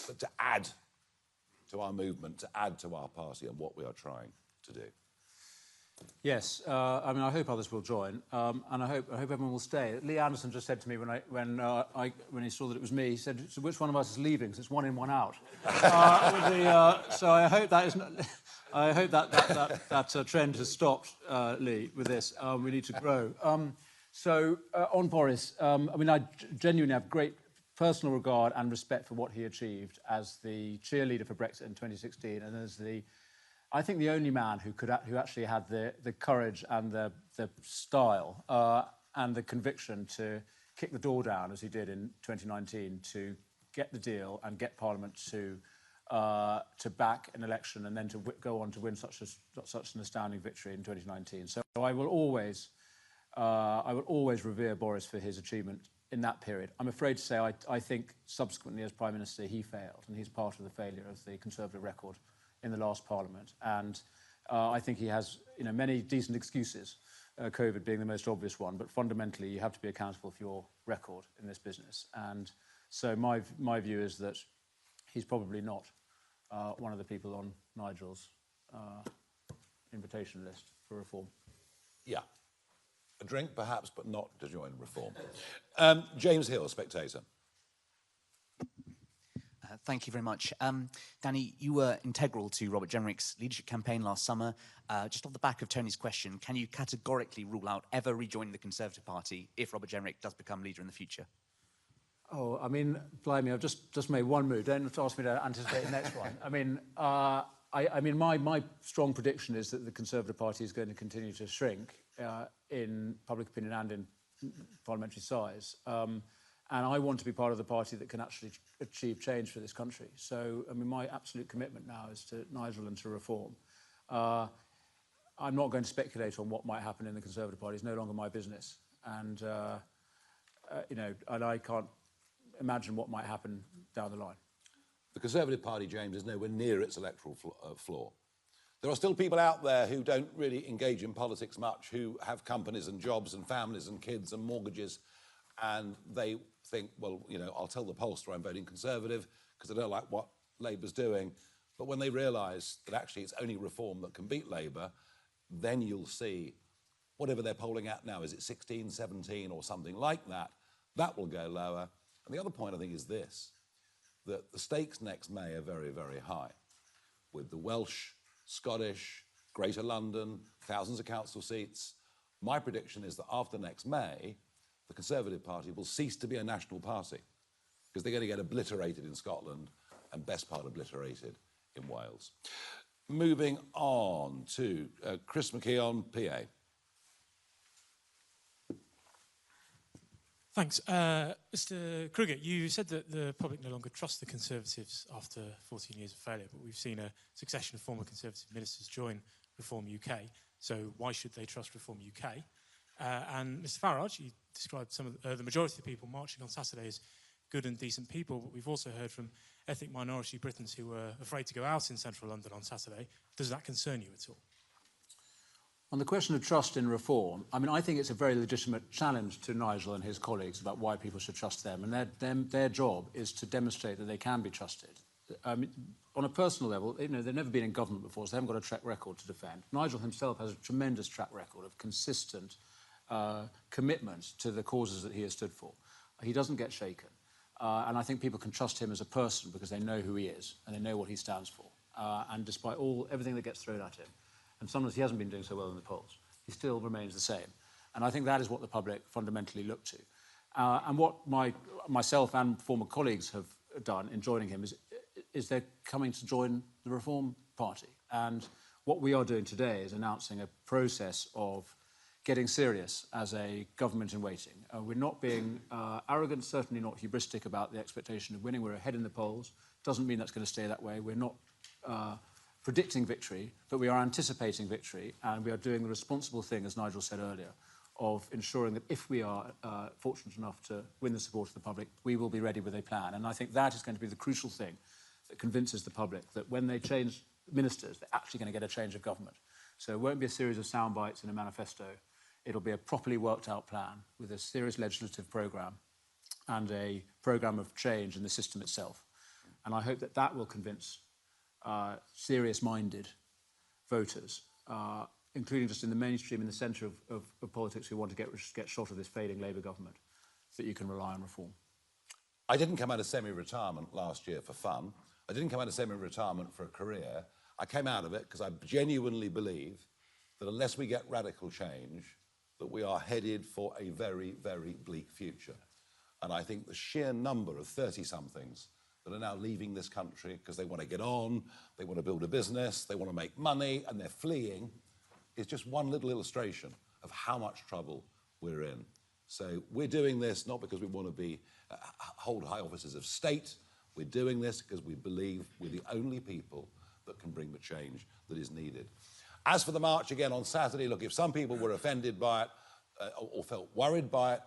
but to add to our movement, to add to our party and what we are trying to do. Yes, I mean, I hope others will join, and I hope everyone will stay. Lee Anderson just said to me when he saw that it was me, he said, "So which one of us is leaving? Because it's 1 in, 1 out." So I hope that is. I hope that trend has stopped, Lee, with this. We need to grow. So on Boris, I mean, I genuinely have great personal regard and respect for what he achieved as the cheerleader for Brexit in 2016, and as I think the only man who actually had the courage and the style and the conviction to kick the door down as he did in 2019 to get the deal and get Parliament to back an election and then to go on to win such an astounding victory in 2019. So I will always revere Boris for his achievement in that period. I'm afraid to say I think subsequently as Prime Minister he failed, and he's part of the failure of the Conservative record in the last Parliament. And I think he has many decent excuses, COVID being the most obvious one, but fundamentally you have to be accountable for your record in this business. And so my view is that he's probably not one of the people on Nigel's invitation list for reform. Yeah. A drink, perhaps, but not to join Reform. James Hill, Spectator. Thank you very much. Danny, you were integral to Robert Jenrick's leadership campaign last summer. Just off the back of Tony's question, can you categorically rule out ever rejoining the Conservative Party if Robert Jenrick does become leader in the future? Oh, I mean, blimey, I've just made one move. Don't ask me to anticipate the next one. I mean, my strong prediction is that the Conservative Party is going to continue to shrink in public opinion and in parliamentary size. And I want to be part of the party that can actually achieve change for this country. So, I mean, my absolute commitment now is to Nigel and to reform. I'm not going to speculate on what might happen in the Conservative Party. It's no longer my business. And, and I can't imagine what might happen down the line. The Conservative Party, James, is nowhere near its electoral floor. There are still people out there who don't really engage in politics much, who have companies and jobs and families and kids and mortgages, and they think, well, you know, I'll tell the pollster I'm voting Conservative because I don't like what Labour's doing. But when they realise that actually it's only reform that can beat Labour, then you'll see whatever they're polling at now, is it 16, 17 or something like that, that will go lower. And the other point I think is this, that the stakes next May are very, very high, with the Welsh, Scottish, Greater London, thousands of council seats. My prediction is that after next May, the Conservative Party will cease to be a national party because they're going to get obliterated in Scotland and best part obliterated in Wales. Moving on to Chris McKeon, PA. Thanks. Mr. Kruger, you said that the public no longer trust the Conservatives after 14 years of failure, but we've seen a succession of former Conservative ministers join Reform UK, so why should they trust Reform UK? And Mr. Farage, you described some of the majority of the people marching on Saturday as good and decent people, but we've also heard from ethnic minority Britons who were afraid to go out in central London on Saturday. Does that concern you at all? On the question of trust in reform, I mean, I think it's a very legitimate challenge to Nigel and his colleagues about why people should trust them. And their job is to demonstrate that they can be trusted. On a personal level, you know, they've never been in government before, so they haven't got a track record to defend. Nigel himself has a tremendous track record of consistent commitment to the causes that he has stood for. He doesn't get shaken. And I think people can trust him as a person because they know who he is and they know what he stands for. And despite everything that gets thrown at him, and sometimes he hasn't been doing so well in the polls, he still remains the same. And I think that is what the public fundamentally look to. And what myself and former colleagues have done in joining him is they're coming to join the Reform Party. And what we are doing today is announcing a process of getting serious as a government in waiting. We're not being arrogant, certainly not hubristic about the expectation of winning. We're ahead in the polls. Doesn't mean that's going to stay that way. We're not predicting victory, but we are anticipating victory, and we are doing the responsible thing, as Nigel said earlier, of ensuring that if we are fortunate enough to win the support of the public, we will be ready with a plan. And I think that is going to be the crucial thing that convinces the public that when they change ministers, they're actually going to get a change of government. So it won't be a series of sound bites in a manifesto. It'll be a properly worked out plan with a serious legislative programme and a programme of change in the system itself. And I hope that that will convince serious-minded voters, including just in the mainstream, in the centre of politics, who want to get shot of this failing Labour government, that you can rely on reform. I didn't come out of semi-retirement last year for fun. I didn't come out of semi-retirement for a career. I came out of it because I genuinely believe that unless we get radical change, that we are headed for a very, very bleak future. And I think the sheer number of 30-somethings that are now leaving this country because they want to get on, they want to build a business, they want to make money, and they're fleeing, is just one little illustration of how much trouble we're in. So we're doing this not because we want to be hold high offices of state. We're doing this because we believe we're the only people that can bring the change that is needed. As for the march again on Saturday, look, if some people were offended by it or felt worried by it,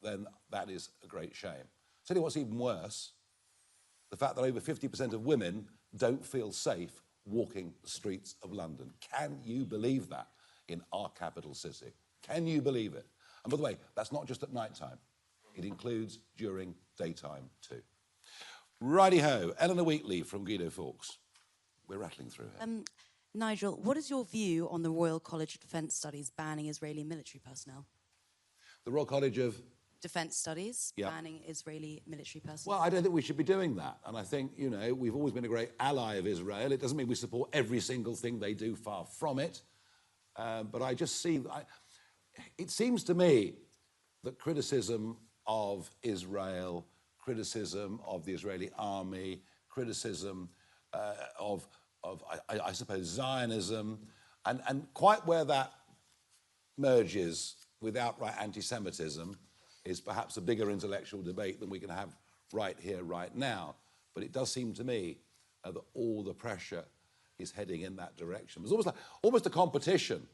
then that is a great shame. I'll tell you what's even worse, the fact that over 50% of women don't feel safe walking the streets of London. Can you believe that in our capital city? Can you believe it? And by the way, that's not just at night time. It includes during daytime too. Righty-ho, Eleanor Wheatley from Guido Fawkes. We're rattling through here. Nigel, what is your view on the Royal College of Defence Studies banning Israeli military personnel? The Royal College of Defence Studies banning Israeli military personnel? Well, I don't think we should be doing that. And I think, you know, we've always been a great ally of Israel. It doesn't mean we support every single thing they do, far from it. But I just see, it seems to me that criticism of Israel, criticism of the Israeli army, criticism of I suppose, Zionism, and quite where that merges with outright anti-Semitism is perhaps a bigger intellectual debate than we can have right here, right now. But it does seem to me that all the pressure is heading in that direction. There's almost a competition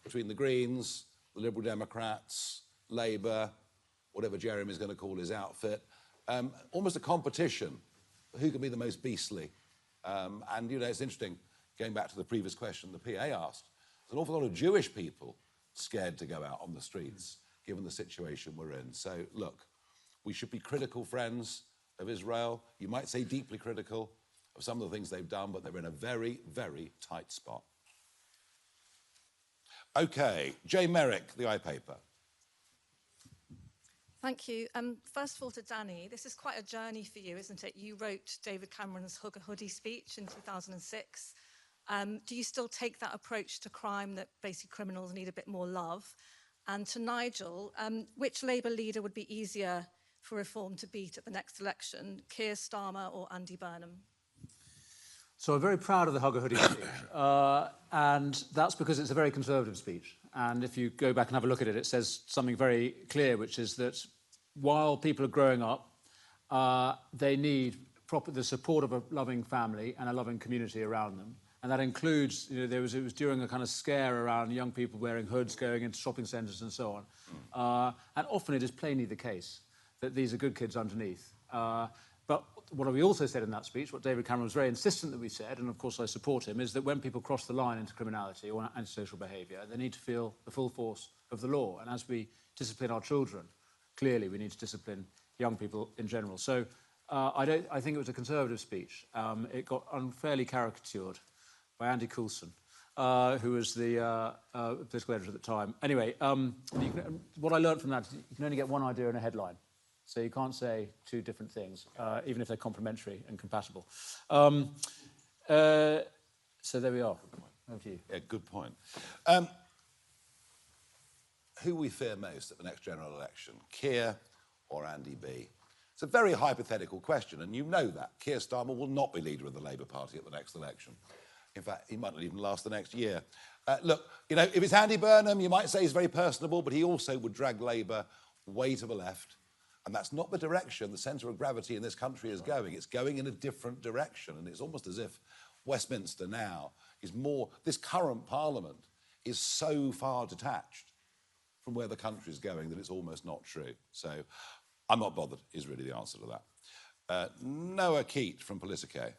between the Greens, the Liberal Democrats, Labour, whatever Jeremy's going to call his outfit, almost a competition for who can be the most beastly. And, you know, it's interesting. going back to the previous question the PA asked, there's an awful lot of Jewish people scared to go out on the streets, given the situation we're in. So, look, we should be critical friends of Israel. You might say deeply critical of some of the things they've done, but they're in a very, very tight spot. OK, Jay Merrick, the iPaper. Thank you. First of all, to Danny, this is quite a journey for you, isn't it? You wrote David Cameron's Hug a Hoodie speech in 2006. Do you still take that approach to crime, that basically criminals need a bit more love? And to Nigel, which Labour leader would be easier for reform to beat at the next election, Keir Starmer or Andy Burnham? So I'm very proud of the Hug a Hoodie speech, and that's because it's a very conservative speech. And if you go back and have a look at it, it says something very clear, which is that while people are growing up, they need the support of a loving family and a loving community around them. And that includes, you know, it was during a kind of scare around young people wearing hoods going into shopping centres and so on. And often it is plainly the case that these are good kids underneath. But what we also said in that speech, what David Cameron was very insistent that we said, and of course I support him, is that when people cross the line into criminality or antisocial behaviour, they need to feel the full force of the law. And as we discipline our children, clearly we need to discipline young people in general. So I think it was a conservative speech. It got unfairly caricatured by Andy Coulson, who was the political editor at the time. Anyway, what I learned from that is you can only get one idea in a headline. So you can't say two different things, even if they're complementary and compatible. So there we are. Over to you. Yeah, good point. Who we fear most at the next general election, Keir or Andy B? It's a very hypothetical question, and you know that. Keir Starmer will not be leader of the Labour Party at the next election. In fact, he might not even last the next year. Look, you know, if it's Andy Burnham, you might say he's very personable, but he also would drag Labour way to the left. And that's not the direction the centre of gravity in this country is going. It's going in a different direction. And it's almost as if Westminster now is more... This current Parliament is so far detached from where the country is going that it's almost not true. So I'm not bothered, is really the answer to that. Noah Keat from Politico.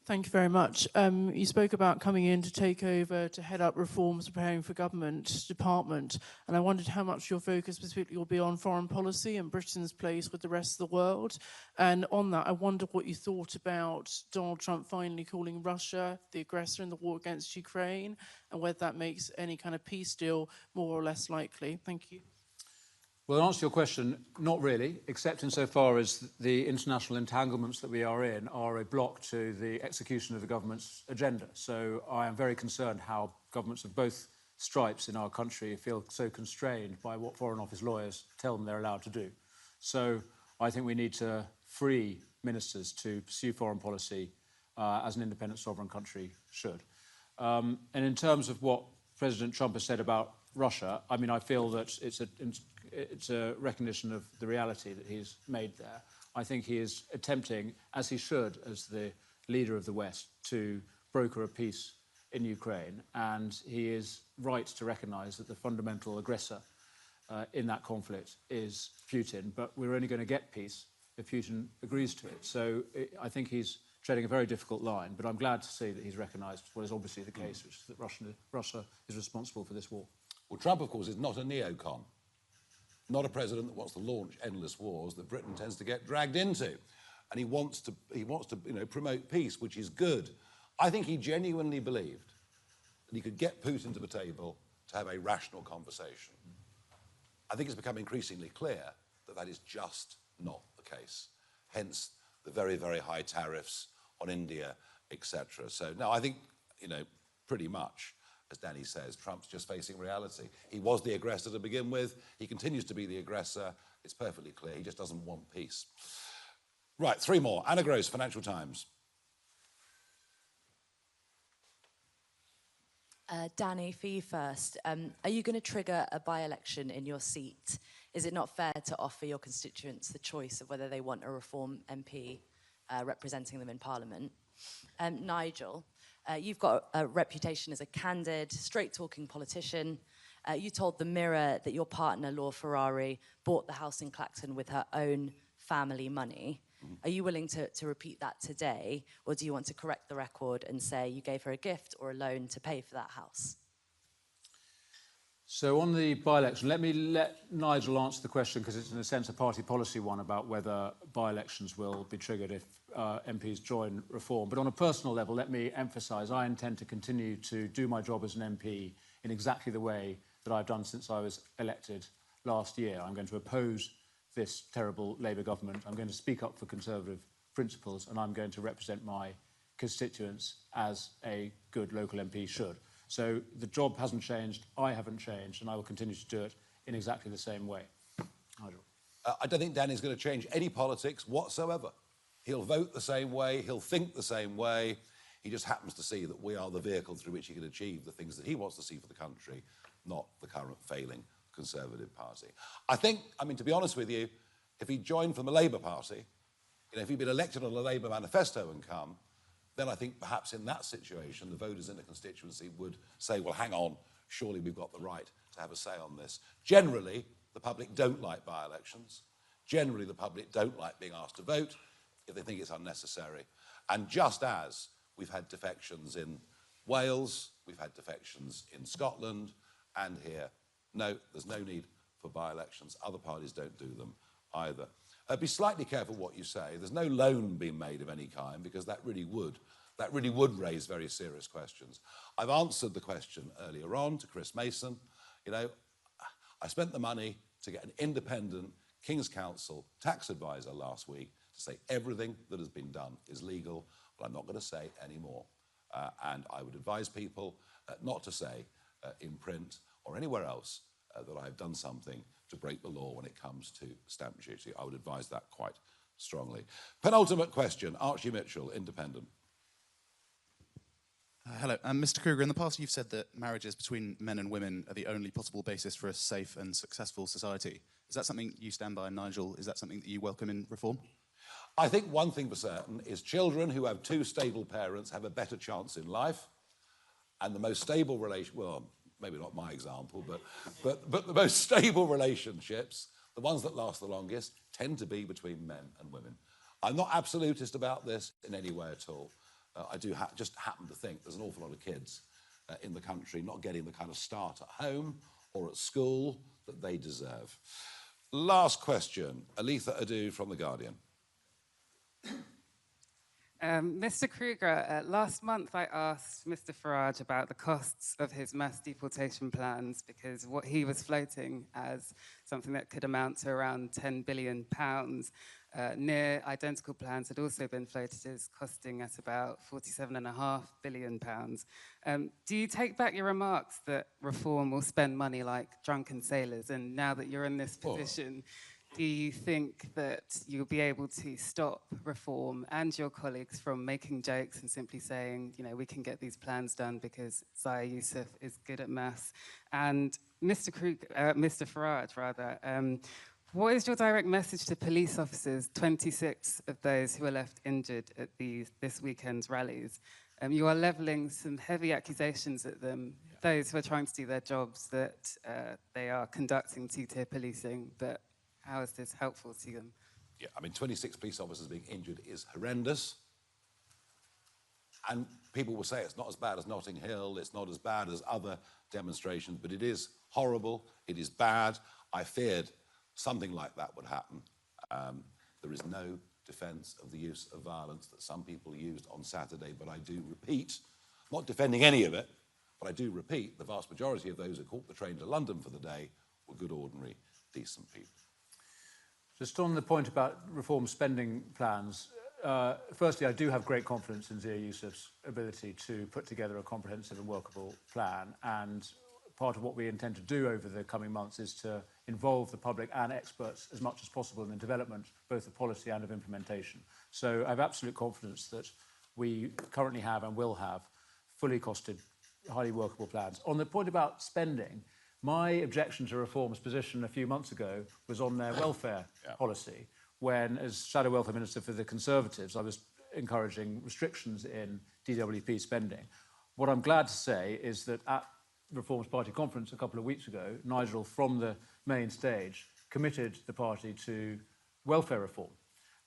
Thank you very much. You spoke about coming in to take over, to head up reforms, preparing for government department, and I wondered how much your focus specifically will be on foreign policy and Britain's place with the rest of the world. And on that, I wondered what you thought about Donald Trump finally calling Russia the aggressor in the war against Ukraine, and whether that makes any kind of peace deal more or less likely. Thank you. Well, to answer your question, not really, except insofar as the international entanglements that we are in are a block to the execution of the government's agenda. So I am very concerned how governments of both stripes in our country feel so constrained by what Foreign Office lawyers tell them they're allowed to do. So I think we need to free ministers to pursue foreign policy as an independent sovereign country should. And in terms of what President Trump has said about Russia, I mean, I feel that it's a recognition of the reality that he's made there. I think he is attempting, as he should, as the leader of the West, to broker a peace in Ukraine. And he is right to recognise that the fundamental aggressor in that conflict is Putin. But we're only going to get peace if Putin agrees to it. So I think he's treading a very difficult line. But I'm glad to see that he's recognised what is obviously the case, which is that Russia is responsible for this war. Well, Trump, of course, is not a neocon. Not a president that wants to launch endless wars that Britain tends to get dragged into. And he wants to promote peace, which is good. I think he genuinely believed that he could get Putin to the table to have a rational conversation. I think it's become increasingly clear that that is just not the case. Hence the very, very high tariffs on India, etc. So, no, I think, pretty much, as Danny says, Trump's just facing reality. He was the aggressor to begin with. He continues to be the aggressor. It's perfectly clear. He just doesn't want peace. Right, three more. Anna Gross, Financial Times. Danny, for you first. Are you going to trigger a by-election in your seat? Is it not fair to offer your constituents the choice of whether they want a Reform MP representing them in Parliament? Nigel, you've got a reputation as a candid, straight-talking politician. You told The Mirror that your partner, Laura Ferrari, bought the house in Clacton with her own family money. Are you willing to repeat that today, or do you want to correct the record and say you gave her a gift or a loan to pay for that house? So on the by-election, let Nigel answer the question, because it's in a sense a party policy one about whether by-elections will be triggered if MPs join Reform. But on a personal level, let me emphasise I intend to continue to do my job as an MP in exactly the way that I've done since I was elected last year. I'm going to oppose this terrible Labour government. I'm going to speak up for Conservative principles, and I'm going to represent my constituents as a good local MP should. So the job hasn't changed, I haven't changed, and I will continue to do it in exactly the same way. Nigel. I don't think Danny's going to change any politics whatsoever. He'll vote the same way, he'll think the same way. He just happens to see that we are the vehicle through which he can achieve the things that he wants to see for the country, not the current failing Conservative Party. I think, to be honest with you, if he joined from the Labour Party, if he'd been elected on a Labour manifesto and come, then I think perhaps in that situation, the voters in the constituency would say, well, hang on, surely we've got the right to have a say on this. Generally, the public don't like by-elections. Generally, the public don't like being asked to vote if they think it's unnecessary. And just as we've had defections in Wales, we've had defections in Scotland, and here, no, there's no need for by-elections. Other parties don't do them either. Be slightly careful what you say. There's no loan being made of any kind, because that really would raise very serious questions. I've answered the question earlier on to Chris Mason. I spent the money to get an independent King's Council tax advisor last week to say everything that has been done is legal, but I'm not going to say any more. And I would advise people not to say in print or anywhere else that I've done something to break the law when it comes to stamp duty. I would advise that quite strongly. Penultimate question, Archie Mitchell, Independent. Hello. Mr. Kruger, in the past you've said that marriages between men and women are the only possible basis for a safe and successful society. Is that something you stand by, Nigel? Is that something that you welcome in Reform? I think one thing for certain is children who have two stable parents have a better chance in life, and the most stable well, maybe not my example, but the most stable relationships, the ones that last the longest, tend to be between men and women. I'm not absolutist about this in any way at all. I do just happen to think there's an awful lot of kids in the country not getting the kind of start at home or at school that they deserve. Last question, Aletha Adu from The Guardian. Mr. Kruger, last month I asked Mr. Farage about the costs of his mass deportation plans, because what he was floating as something that could amount to around £10 billion, near identical plans had also been floated as costing at about £47.5 billion. Do you take back your remarks that Reform will spend money like drunken sailors? And now that you're in this position, do you think that you'll be able to stop Reform and your colleagues from making jokes and simply saying, we can get these plans done because Zaya Youssef is good at maths? And Mr. Farage, what is your direct message to police officers, 26 of those who were left injured at this weekend's rallies? You are levelling some heavy accusations at them, those who are trying to do their jobs, that they are conducting two-tier policing, but how is this helpful to them? Yeah, 26 police officers being injured is horrendous. And people will say it's not as bad as Notting Hill, it's not as bad as other demonstrations, but it is horrible, it is bad. I feared something like that would happen. There is no defence of the use of violence that some people used on Saturday, but I do repeat, not defending any of it, but I do repeat, the vast majority of those who caught the train to London for the day were good, ordinary, decent people. Just on the point about Reform spending plans, firstly, I do have great confidence in Zia Youssef's ability to put together a comprehensive and workable plan, and part of what we intend to do over the coming months is to involve the public and experts as much as possible in the development both of policy and of implementation. So I have absolute confidence that we currently have and will have fully costed, highly workable plans. On the point about spending, my objection to Reform's position a few months ago was on their welfare policy, when, as Shadow Welfare Minister for the Conservatives, I was encouraging restrictions in DWP spending. What I'm glad to say is that at Reform's party conference a couple of weeks ago, Nigel, from the main stage, committed the party to welfare reform.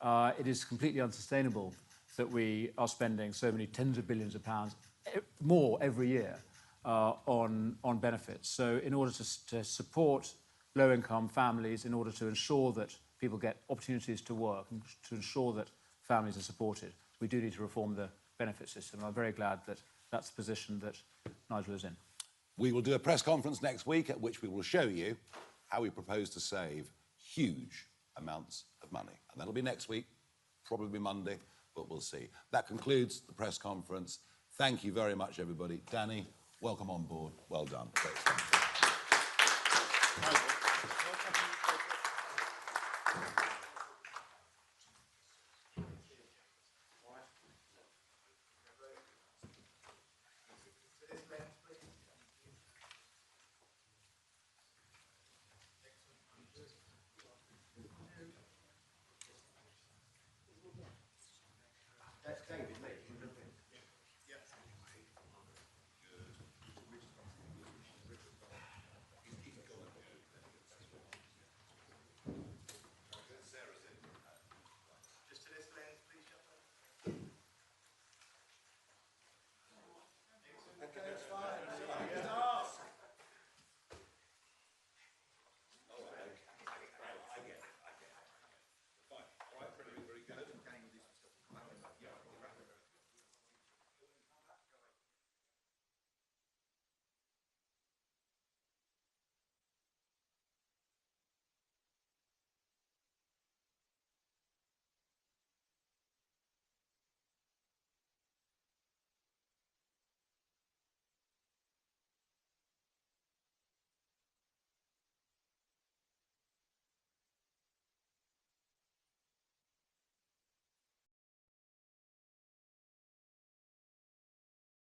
It is completely unsustainable that we are spending so many tens of billions of pounds more every year on benefits. So in order to support low-income families, in order to ensure that people get opportunities to work and to ensure that families are supported, we do need to reform the benefit system. I'm very glad that that's the position that Nigel is in. We will do a press conference next week at which we will show you how we propose to save huge amounts of money. And that'll be next week, probably Monday, but we'll see. That concludes the press conference. Thank you very much, everybody. Danny, welcome on board. Well done. Great.